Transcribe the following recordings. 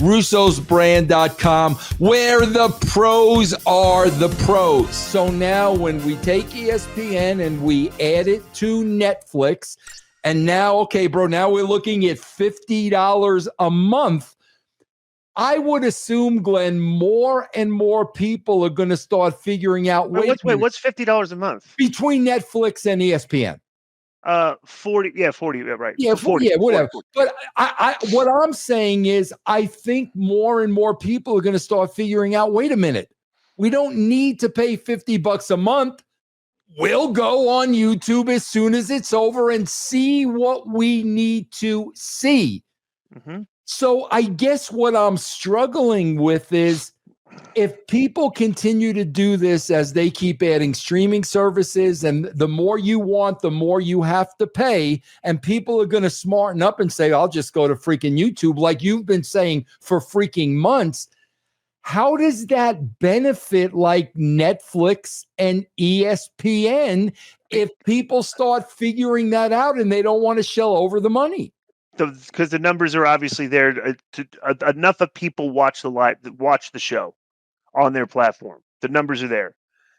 russosbrand.com, where the pros are the pros. So now when we take ESPN and we add it to Netflix, and now, okay, bro, now we're looking at $50 a month. I would assume, Glenn, more and more people are going to start figuring out. What's $50 a month between Netflix and ESPN? 40, right. Yeah, 40, whatever. 40. But I what I'm saying is, I think more and more people are going to start figuring out. Wait a minute, we don't need to pay $50 a month. We'll go on YouTube as soon as it's over and see what we need to see. Mm-hmm. So I guess what I'm struggling with is, if people continue to do this as they keep adding streaming services, and the more you want, the more you have to pay, and people are going to smarten up and say, I'll just go to freaking YouTube, like you've been saying for freaking months. How does that benefit like Netflix and ESPN if people start figuring that out and they don't want to shell over the money? Because the numbers are obviously there. Enough of people watch the show on their platform. The numbers are there.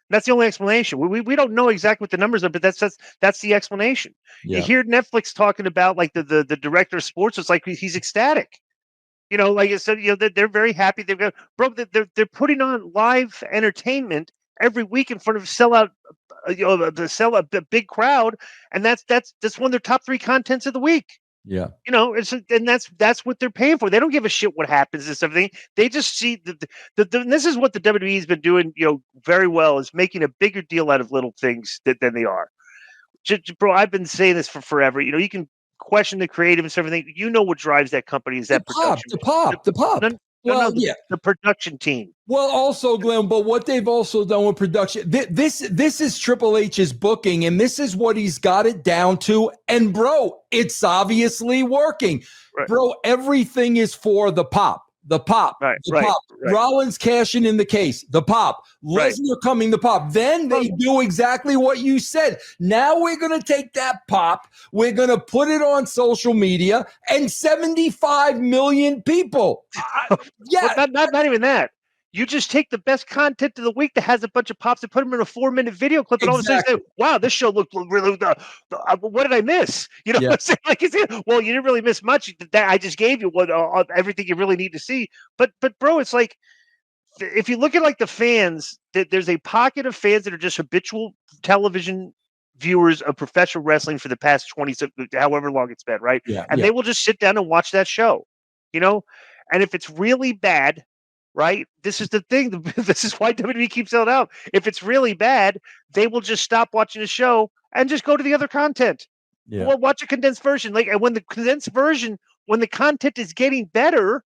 That's the only explanation. We don't know exactly what the numbers are, but that's the explanation. Yeah. You hear Netflix talking about like the director of sports. It's like he's ecstatic. Like I said, they're very happy. They're putting on live entertainment every week in front of sell a big crowd, and that's one of their top 3 contents of the week. Yeah. And that's what they're paying for. They don't give a shit what happens and everything. They just see this is what the WWE has been doing, very well, is making a bigger deal out of little things than they are. Bro, I've been saying this for forever. You can question the creative and everything. What drives that company is that production. The pop. The production team. Well, also, Glenn, but what they've also done with production, this is Triple H's booking, and this is what he's got it down to. And, bro, it's obviously working. Right. Bro, everything is for the pop. The pop. Right, the pop. Right. Rollins cashing in the case. The pop. Lesnar coming the pop. Then they do exactly what you said. Now we're going to take that pop. We're going to put it on social media, and 75 million people. Yeah. Well, not even that. You just take the best content of the week that has a bunch of pops and put them in a 4-minute video clip, and all of a sudden say, wow, this show looked really what did I miss? Like you said, well, you didn't really miss much. That I just gave you everything you really need to see. But bro, it's like, if you look at like the fans, there's a pocket of fans that are just habitual television viewers of professional wrestling for the past 20, however long it's been, right? Yeah, and they will just sit down and watch that show, and if it's really bad, right? This is the thing. This is why WWE keeps selling out. If it's really bad, they will just stop watching the show and just go to the other content. Yeah. Well, watch a condensed version. And when the content is getting better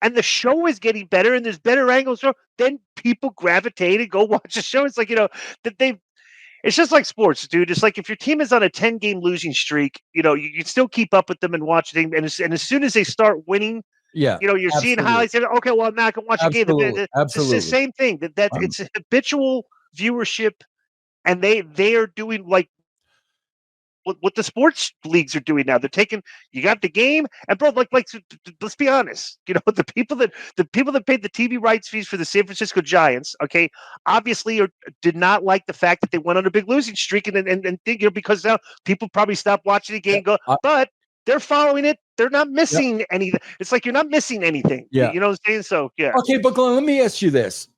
and the show is getting better and there's better angles, then people gravitate and go watch the show. It's like, it's just like sports, dude. It's like if your team is on a 10-game losing streak, you can still keep up with them and watch them. And as soon as they start winning, you're seeing highlights. Okay, well, I'm not going to watch a game. It's the same thing. It's a habitual viewership, and they are doing like what the sports leagues are doing now. They're taking, you got the game, and bro, like let's be honest. The people that paid the TV rights fees for the San Francisco Giants, okay, obviously did not like the fact that they went on a big losing streak, and think, because now people probably stopped watching the game. But they're following it. They're not missing anything. It's like you're not missing anything. Yeah. You know what I'm saying? So, yeah. Okay, but Glenn, let me ask you this.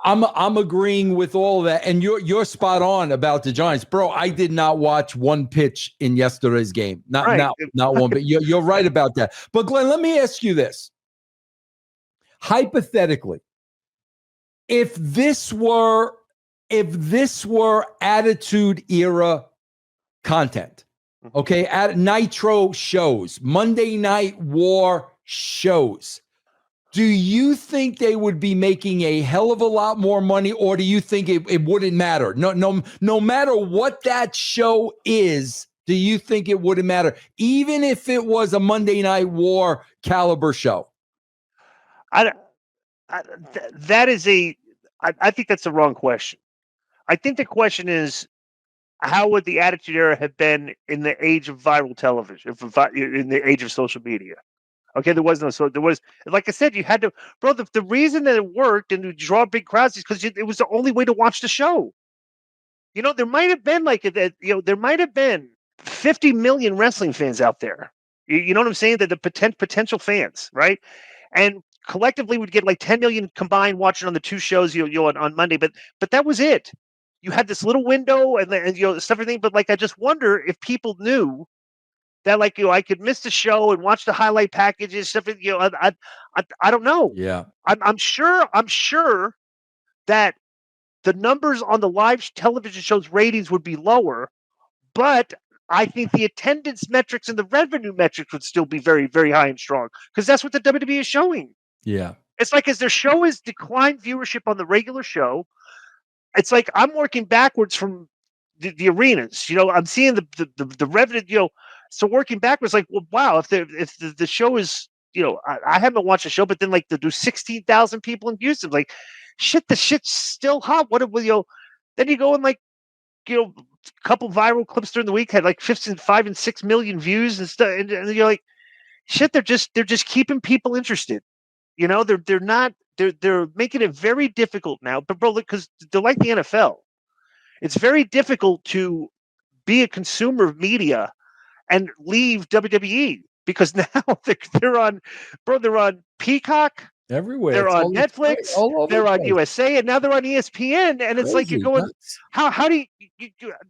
I'm agreeing with all of that, and you're spot on about the Giants. Bro, I did not watch one pitch in yesterday's game. Not one, but you're right about that. But Glenn, let me ask you this. Hypothetically, if this were Attitude Era content, okay, at Nitro shows, Monday Night War shows, do you think they would be making a hell of a lot more money, or do you think it wouldn't matter? No matter what that show is, do you think it wouldn't matter, even if it was a Monday Night War caliber show? I think that's the wrong question. I think the question is, how would the Attitude Era have been in the age of viral television, in the age of social media? Okay, there was no, so there was, like I said, you had to, bro. The reason that it worked and to draw big crowds is because it was the only way to watch the show. There might have been there might have been 50 million wrestling fans out there. You know what I'm saying? That the potential fans, right? And collectively would get like 10 million combined watching on the two shows on Monday, but that was it. You had this little window and stuff everything, but like I just wonder if people knew that I could miss the show and watch the highlight packages stuff. I don't know. Yeah. I'm sure that the numbers on the live television shows ratings would be lower, but I think the attendance metrics and the revenue metrics would still be very, very high and strong because that's what the WWE is showing. Yeah. It's like as their show has declined viewership on the regular show, it's like I'm working backwards from the arenas. I'm seeing the revenue. So working backwards, like, well, wow, if the show is, I haven't watched the show, but then like to do 16,000 people in Houston, like, shit, the shit's still hot. What then you go and like, a couple viral clips during the week had like 5 and 6 million views and stuff, and you're like, shit, they're just keeping people interested. They're making it very difficult now, but bro, because they're like the NFL. It's very difficult to be a consumer of media and leave WWE because now they're on, bro. They're on Peacock. Everywhere. They're It's on Netflix. They're on USA, and now they're on ESPN. And it's like you're going, how do you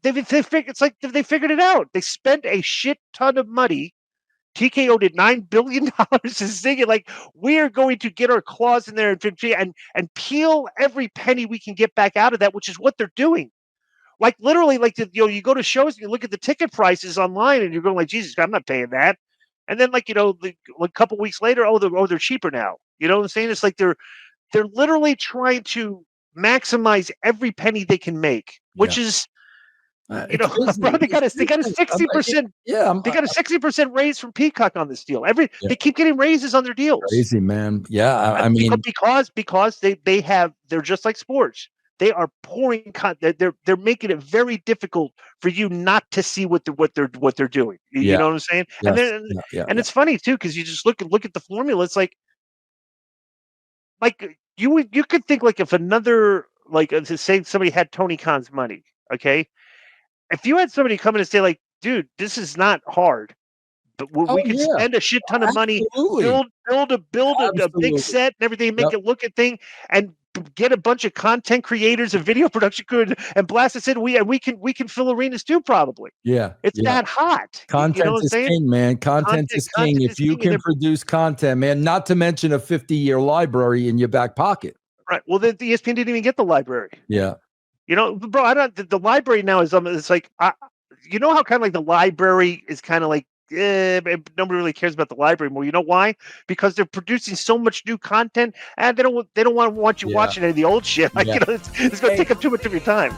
it's like they figured it out. They spent a shit ton of money. TKO did $9 billion is thinking like we are going to get our claws in there and peel every penny we can get back out of that, which is what they're doing. Like literally, like you go to shows and you look at the ticket prices online and you're going like, Jesus, I'm not paying that. And then like a couple weeks later, they're cheaper now. You know what I'm saying? It's like they're literally trying to maximize every penny they can make, which is. Bro, they got a 60%. They got a 60% raise from Peacock on this deal. They keep getting raises on their deals. Crazy, man. Yeah, I mean, because they're just like sports. They are pouring content. They're making it very difficult for you not to see what they're doing. You know what I'm saying? Yes. And it's funny too because you just look at the formula. It's like you could think like if another say somebody had Tony Khan's money, okay. If you had somebody come in and say, like, dude, this is not hard, but we could spend a shit ton of money, build a big set and everything, make it look a thing, and get a bunch of content creators and video production crew and blast us in. We can fill arenas too, probably. Yeah, it's that hot. Content is king, man. Content is king. If you can produce content, man, not to mention a 50-year library in your back pocket. Right. Well, the ESPN didn't even get the library. Yeah. Bro, the library now is it's like, how kind of like the library is kind of like, nobody really cares about the library more. You know why? Because they're producing so much new content and they don't want you watching any of the old shit. Like, it's going to take up too much of your time.